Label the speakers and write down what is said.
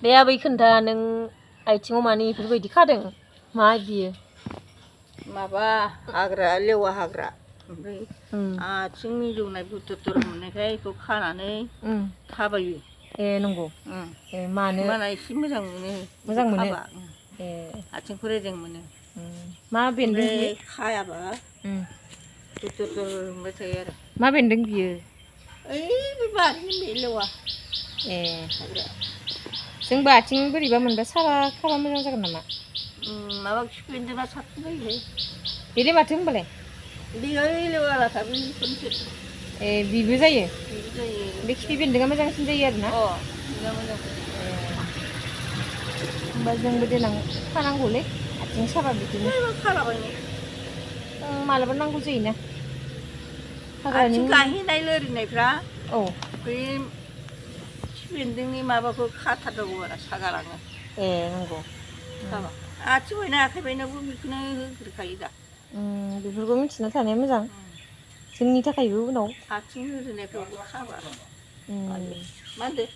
Speaker 1: बे आबै खोन्था नों आथिङाव मानो इफोरबायदि खादों मा बियो
Speaker 2: माबा हाग्रा लेवा हाग्रा ओमफ्राय आथिं मिजौनाय बुथुर मोननायखाय बेखौ खानानै थाबायो
Speaker 1: ए नंगौ ए मानो
Speaker 2: होमबाना एसे मोजां मोनो खाबा
Speaker 1: ए
Speaker 2: आथिंखौ रेजें मोनो
Speaker 1: मा बेन्दों बियो
Speaker 2: खायाबा बुथुर मोनबाय थायो आरो
Speaker 1: मा बेन्दों बियो
Speaker 2: ओइ बे बारिनि बे लेवा
Speaker 1: ए जोंबो आथिं बोरैबा मोनबा साबा खाबा मोजां जागोन नामा
Speaker 2: माबा खिफि बेन्दोंआ साबसिन जायोहाय
Speaker 1: बेलाय माथो होनबालाय
Speaker 2: बेयो लेवा लाथा बेफोरसो
Speaker 1: ए बिबो जायो
Speaker 2: बिबो जायो
Speaker 1: बे खिफि बेन्दोंआ मोजांसिन जायो आरोना
Speaker 2: बिना मोजां
Speaker 1: होमबा जोंबो देनां खानांगौलै आथिं साबा बिदिनो
Speaker 2: खालाबायनो
Speaker 1: मालाबा नांगौ जायोना
Speaker 2: आथिं गाहेनाय लोरिनायफ्रा
Speaker 1: औ
Speaker 2: बै खिफि बेन्दोंनि माबाखौ खाथारनांगौ आरो सागालाङो
Speaker 1: ए नंगौ
Speaker 2: खाबा आथिं बायना आखाइ बायनायावबो बेखौनो होग्रोखायो दा
Speaker 1: बेफोरखौ मिथिना थानाया मोजां जोंनि थाखायबो उनाव
Speaker 2: आथिं लोरिनायफ्रावबो खाबा मा होनदों